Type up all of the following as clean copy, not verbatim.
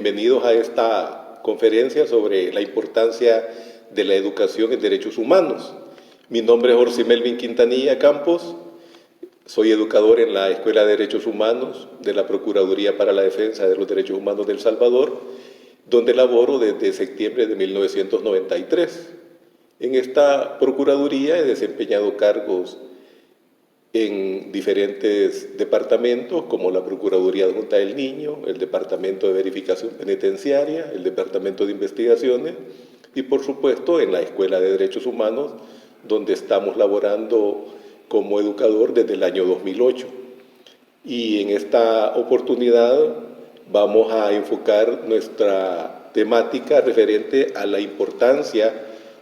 bienvenidos a esta conferencia sobre la importancia de la educación en derechos humanos. Mi nombre es Jorge Melvin Quintanilla Campos, soy educador en la Escuela de Derechos Humanos de la Procuraduría para la Defensa de los Derechos Humanos de El Salvador, donde laboro desde septiembre de 1993. En esta Procuraduría he desempeñado cargos en diferentes departamentos, como la Procuraduría Adjunta del Niño, el Departamento de Verificación Penitenciaria, el Departamento de Investigaciones y, por supuesto, en la Escuela de Derechos Humanos, donde estamos laborando como educador desde el año 2008. Y en esta oportunidad vamos a enfocar nuestra temática referente a la importancia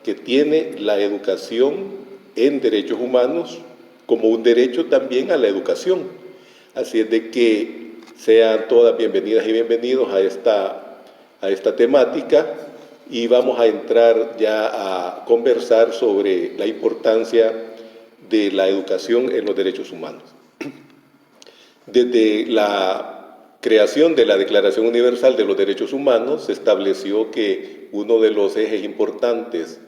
que tiene la educación en derechos humanos como un derecho también a la educación. Así es de que sean todas bienvenidas y bienvenidos a esta temática y vamos a entrar ya a conversar sobre la importancia de la educación en los derechos humanos. Desde la creación de la Declaración Universal de los Derechos Humanos se estableció que uno de los ejes importantes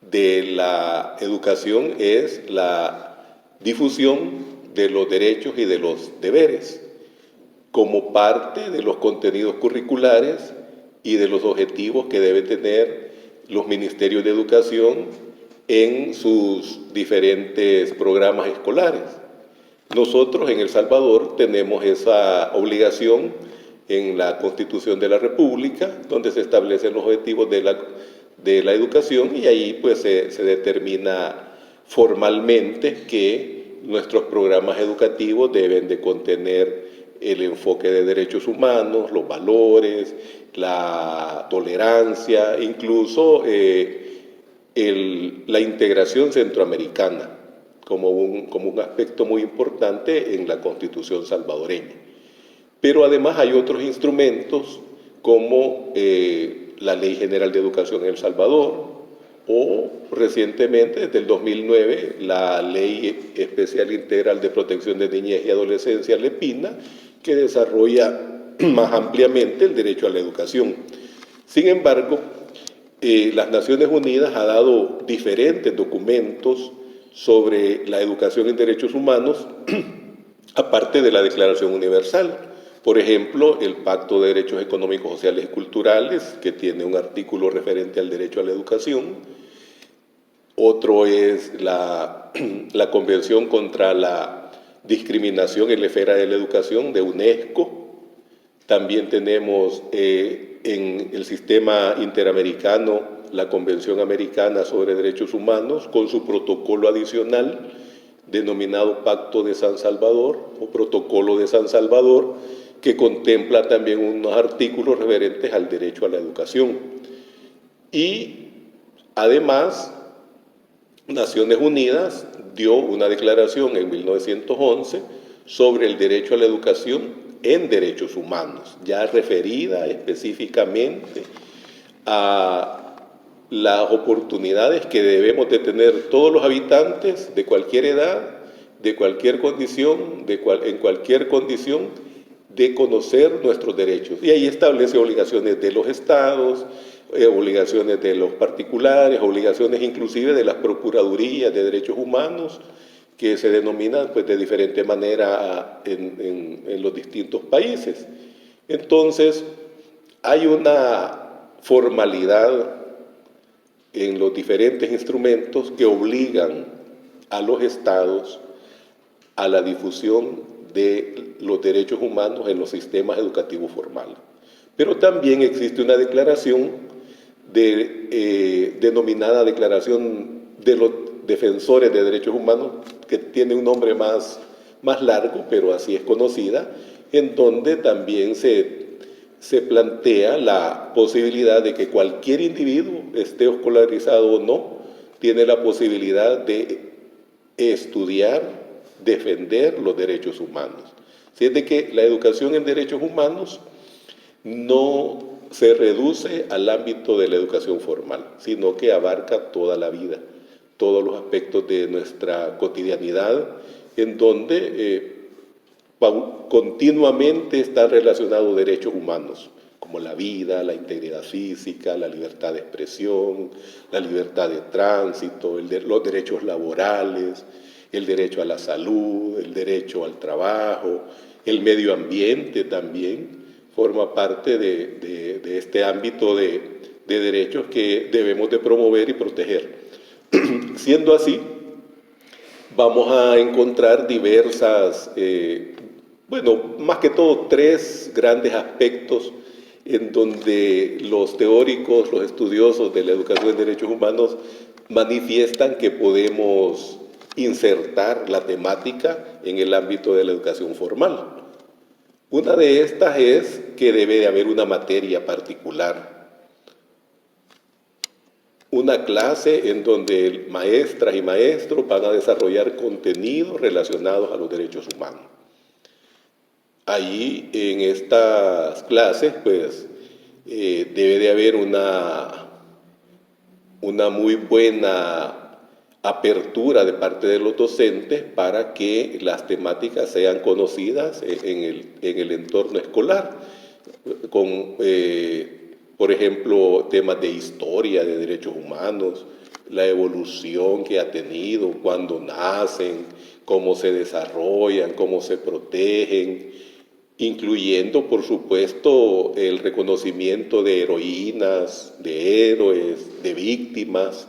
de la educación es la difusión de los derechos y de los deberes como parte de los contenidos curriculares y de los objetivos que deben tener los ministerios de educación en sus diferentes programas escolares. Nosotros en El Salvador tenemos esa obligación en la Constitución de la República, donde se establecen los objetivos de la educación y ahí pues se determina formalmente que nuestros programas educativos deben de contener el enfoque de derechos humanos, los valores, la tolerancia, incluso la integración centroamericana como un aspecto muy importante en la Constitución salvadoreña. Pero además hay otros instrumentos como la Ley General de Educación en El Salvador, o recientemente, desde el 2009, la Ley Especial Integral de Protección de Niñez y Adolescencia, LEPINA, que desarrolla más ampliamente el derecho a la educación. Sin embargo, las Naciones Unidas ha dado diferentes documentos sobre la educación en derechos humanos, aparte de la Declaración Universal. Por ejemplo, el Pacto de Derechos Económicos, Sociales y Culturales, que tiene un artículo referente al derecho a la educación. Otro es la Convención contra la Discriminación en la Esfera de la Educación de UNESCO. También tenemos en el sistema interamericano la Convención Americana sobre Derechos Humanos con su protocolo adicional denominado Pacto de San Salvador o Protocolo de San Salvador, que contempla también unos artículos referentes al derecho a la educación. Y además, Naciones Unidas dio una declaración en 1911 sobre el derecho a la educación en derechos humanos, ya referida específicamente a las oportunidades que debemos de tener todos los habitantes de cualquier edad, de cualquier condición, en cualquier condición, de conocer nuestros derechos. Y ahí establece obligaciones de los estados, obligaciones de los particulares, obligaciones inclusive de las procuradurías de derechos humanos, que se denominan pues, de diferente manera en los distintos países. Entonces, hay una formalidad en los diferentes instrumentos que obligan a los estados a la difusión de los derechos humanos en los sistemas educativos formales. Pero también existe una declaración denominada Declaración de los Defensores de Derechos Humanos, que tiene un nombre más largo, pero así es conocida, en donde también se plantea la posibilidad de que cualquier individuo, esté escolarizado o no, tiene la posibilidad de estudiar, defender los derechos humanos. Así es de que la educación en derechos humanos no se reduce al ámbito de la educación formal, sino que abarca toda la vida, todos los aspectos de nuestra cotidianidad, en donde continuamente están relacionados derechos humanos, como la vida, la integridad física, la libertad de expresión, la libertad de tránsito, los derechos laborales, el derecho a la salud, el derecho al trabajo, el medio ambiente también forma parte de este ámbito de derechos que debemos de promover y proteger. Siendo así, vamos a encontrar diversas, más que todo tres grandes aspectos en donde los teóricos, los estudiosos de la educación en derechos humanos manifiestan que podemos insertar la temática en el ámbito de la educación formal. Una de estas es que debe de haber una materia particular, una clase en donde maestras y maestros van a desarrollar contenidos relacionados a los derechos humanos. Ahí en estas clases pues debe de haber una muy buena apertura de parte de los docentes para que las temáticas sean conocidas en el entorno escolar, con, por ejemplo, temas de historia, de derechos humanos, la evolución que ha tenido, cuándo nacen, cómo se desarrollan, cómo se protegen, incluyendo, por supuesto, el reconocimiento de heroínas, de héroes, de víctimas,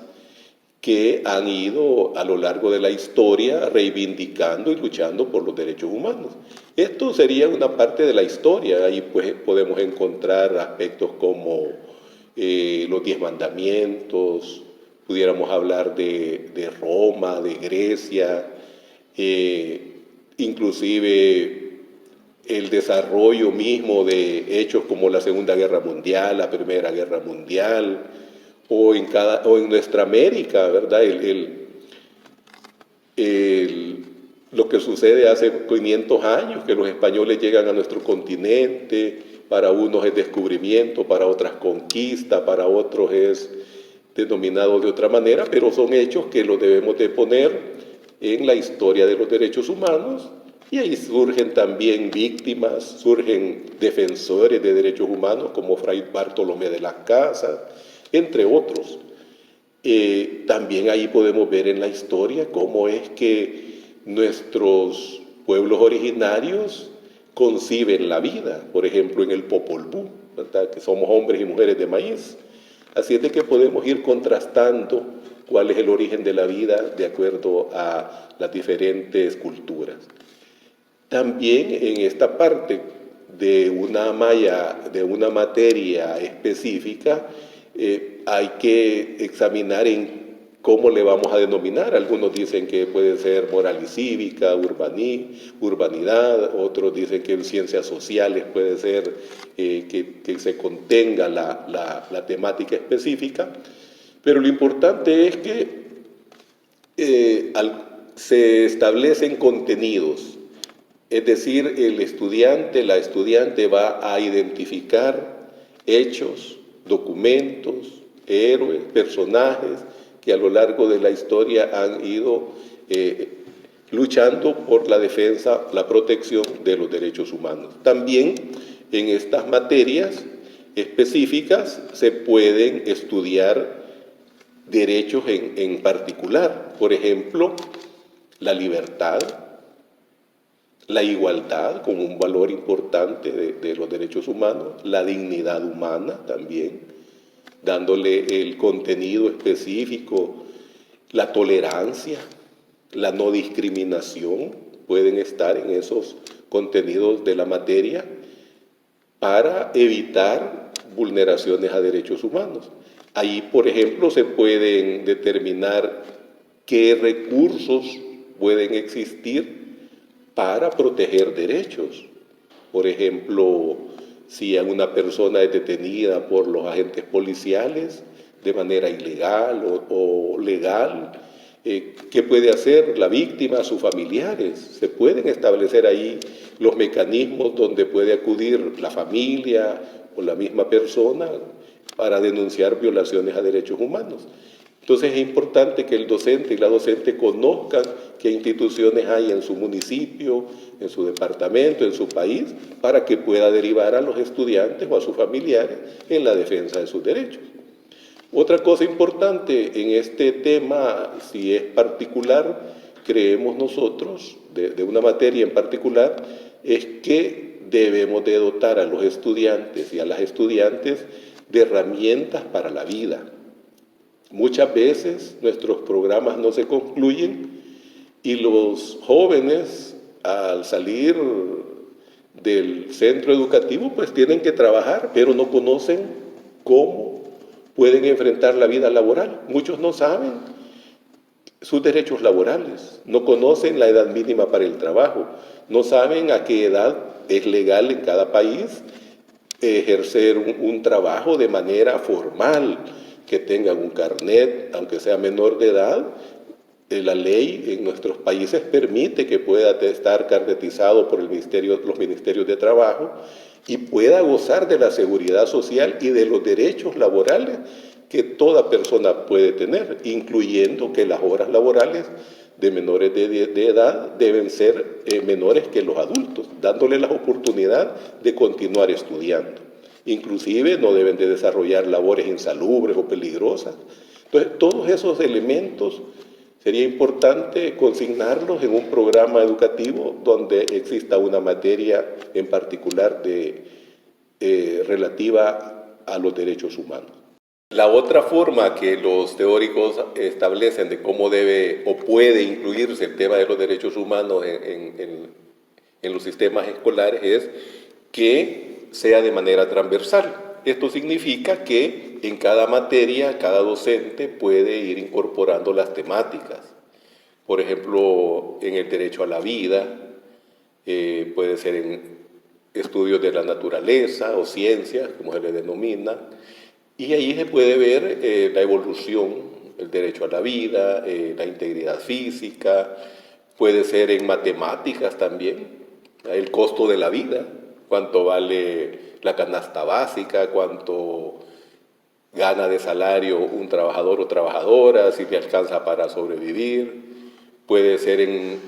que han ido a lo largo de la historia reivindicando y luchando por los derechos humanos. Esto sería una parte de la historia, ahí pues podemos encontrar aspectos como los 10 mandamientos, pudiéramos hablar de Roma, de Grecia, inclusive el desarrollo mismo de hechos como la Segunda Guerra Mundial, la Primera Guerra Mundial, o en nuestra América, ¿verdad? Lo que sucede hace 500 años, que los españoles llegan a nuestro continente, para unos es descubrimiento, para otras conquista, para otros es denominado de otra manera, pero son hechos que los debemos de poner en la historia de los derechos humanos, y ahí surgen también víctimas, surgen defensores de derechos humanos como Fray Bartolomé de las Casas, entre otros. También ahí podemos ver en la historia cómo es que nuestros pueblos originarios conciben la vida, por ejemplo en el Popol Vuh, ¿verdad? Que somos hombres y mujeres de maíz. Así es de que podemos ir contrastando cuál es el origen de la vida de acuerdo a las diferentes culturas. También en esta parte de una materia específica, hay que examinar en cómo le vamos a denominar. Algunos dicen que puede ser moral y cívica, urbanidad, otros dicen que en ciencias sociales puede ser que se contenga la temática específica, pero lo importante es que se establecen contenidos, es decir, la estudiante va a identificar hechos, documentos, héroes, personajes que a lo largo de la historia han ido luchando por la defensa, la protección de los derechos humanos. También en estas materias específicas se pueden estudiar derechos en particular, por ejemplo, la libertad, la igualdad como un valor importante de los derechos humanos, la dignidad humana también, dándole el contenido específico, la tolerancia, la no discriminación, pueden estar en esos contenidos de la materia para evitar vulneraciones a derechos humanos. Ahí, por ejemplo, se pueden determinar qué recursos pueden existir para proteger derechos. Por ejemplo, si una persona es detenida por los agentes policiales de manera ilegal o legal, ¿qué puede hacer la víctima, sus familiares? Se pueden establecer ahí los mecanismos donde puede acudir la familia o la misma persona para denunciar violaciones a derechos humanos. Entonces es importante que el docente y la docente conozcan qué instituciones hay en su municipio, en su departamento, en su país, para que pueda derivar a los estudiantes o a sus familiares en la defensa de sus derechos. Otra cosa importante en este tema, si es particular, creemos nosotros, de una materia en particular, es que debemos de dotar a los estudiantes y a las estudiantes de herramientas para la vida. Muchas veces nuestros programas no se concluyen y los jóvenes, al salir del centro educativo, pues tienen que trabajar, pero no conocen cómo pueden enfrentar la vida laboral. Muchos no saben sus derechos laborales, no conocen la edad mínima para el trabajo, no saben a qué edad es legal en cada país ejercer un trabajo de manera formal, que tengan un carnet, aunque sea menor de edad. La ley en nuestros países permite que pueda estar carnetizado por los ministerios de trabajo y pueda gozar de la seguridad social y de los derechos laborales que toda persona puede tener, incluyendo que las horas laborales de menores de edad deben ser menores que los adultos, dándole la oportunidad de continuar estudiando. Inclusive no deben de desarrollar labores insalubres o peligrosas. Entonces, todos esos elementos sería importante consignarlos en un programa educativo donde exista una materia en particular relativa a los derechos humanos. La otra forma que los teóricos establecen de cómo debe o puede incluirse el tema de los derechos humanos en los sistemas escolares es que sea de manera transversal. Esto significa que en cada materia, cada docente puede ir incorporando las temáticas. Por ejemplo, en el derecho a la vida, puede ser en estudios de la naturaleza o ciencias, como se le denomina, y ahí se puede ver la evolución, el derecho a la vida, la integridad física, puede ser en matemáticas también, el costo de la vida, cuánto vale la canasta básica, cuánto gana de salario un trabajador o trabajadora, si le alcanza para sobrevivir. Puede ser en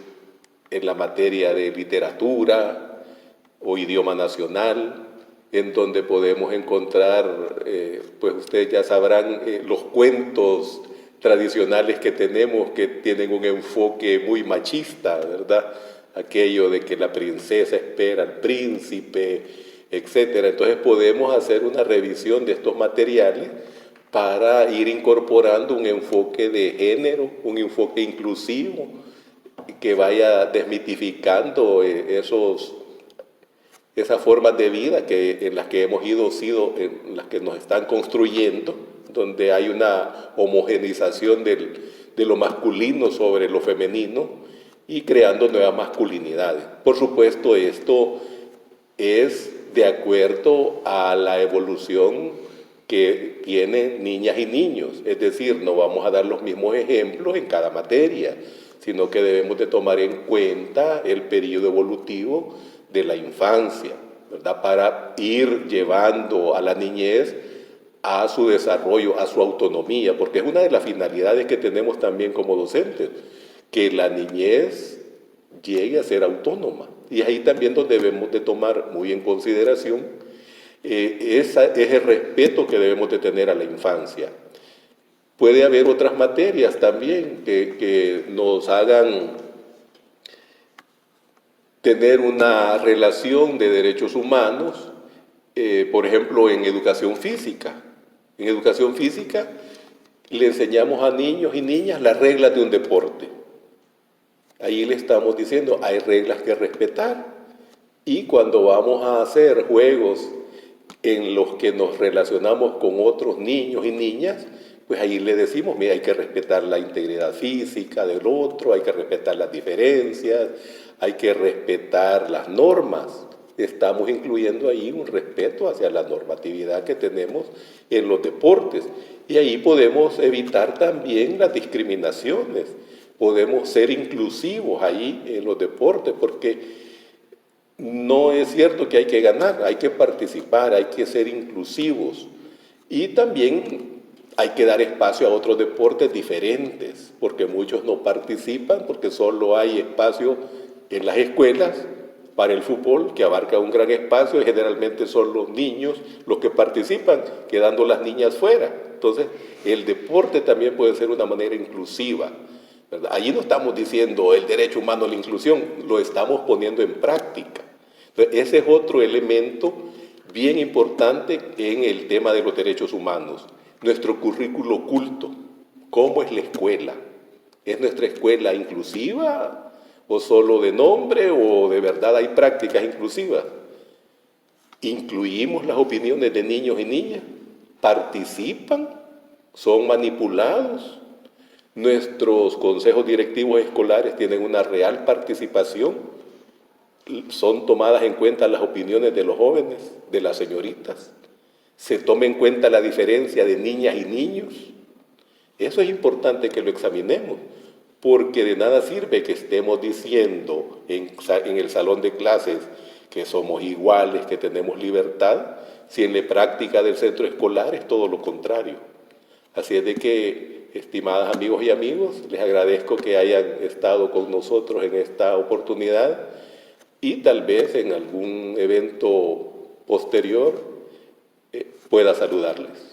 la materia de literatura o idioma nacional, en donde podemos encontrar, pues ustedes ya sabrán, los cuentos tradicionales que tenemos que tienen un enfoque muy machista, ¿verdad? Aquello de que la princesa espera al príncipe, etcétera. Entonces podemos hacer una revisión de estos materiales para ir incorporando un enfoque de género, un enfoque inclusivo, que vaya desmitificando esas formas de vida en las que hemos en las que nos están construyendo, donde hay una homogenización de lo masculino sobre lo femenino y creando nuevas masculinidades. Por supuesto, esto es de acuerdo a la evolución que tienen niñas y niños, es decir, no vamos a dar los mismos ejemplos en cada materia, sino que debemos de tomar en cuenta el periodo evolutivo de la infancia, ¿verdad? Para ir llevando a la niñez a su desarrollo, a su autonomía, porque es una de las finalidades que tenemos también como docentes, que la niñez llegue a ser autónoma. Y es ahí también donde debemos de tomar muy en consideración ese respeto que debemos de tener a la infancia. Puede haber otras materias también que nos hagan tener una relación de derechos humanos, por ejemplo, en educación física. En educación física le enseñamos a niños y niñas las reglas de un deporte. Ahí le estamos diciendo, hay reglas que respetar. Y cuando vamos a hacer juegos en los que nos relacionamos con otros niños y niñas, pues ahí le decimos, mira, hay que respetar la integridad física del otro, hay que respetar las diferencias, hay que respetar las normas. Estamos incluyendo ahí un respeto hacia la normatividad que tenemos en los deportes. Y ahí podemos evitar también las discriminaciones. Podemos ser inclusivos ahí en los deportes, porque no es cierto que hay que ganar, hay que participar, hay que ser inclusivos. Y también Hay que dar espacio a otros deportes diferentes, porque muchos no participan, porque solo hay espacio en las escuelas para el fútbol, que abarca un gran espacio, y generalmente son los niños los que participan, quedando las niñas fuera. Entonces, el deporte también puede ser una manera inclusiva, ¿verdad? Allí no estamos diciendo el derecho humano a la inclusión, lo estamos poniendo en práctica. Entonces, ese es otro elemento bien importante en el tema de los derechos humanos. Nuestro currículo oculto, ¿cómo es la escuela? ¿Es nuestra escuela inclusiva o solo de nombre o de verdad hay prácticas inclusivas? ¿Incluimos las opiniones de niños y niñas? ¿Participan? ¿Son manipulados? ¿Nuestros consejos directivos escolares tienen una real participación? ¿Son tomadas en cuenta las opiniones de los jóvenes, de las señoritas? ¿Se toma en cuenta la diferencia de niñas y niños? Eso es importante que lo examinemos, porque de nada sirve que estemos diciendo en el salón de clases que somos iguales, que tenemos libertad, si en la práctica del centro escolar es todo lo contrario. Así es de que, estimadas amigos y amigos, les agradezco que hayan estado con nosotros en esta oportunidad y tal vez en algún evento posterior pueda saludarles.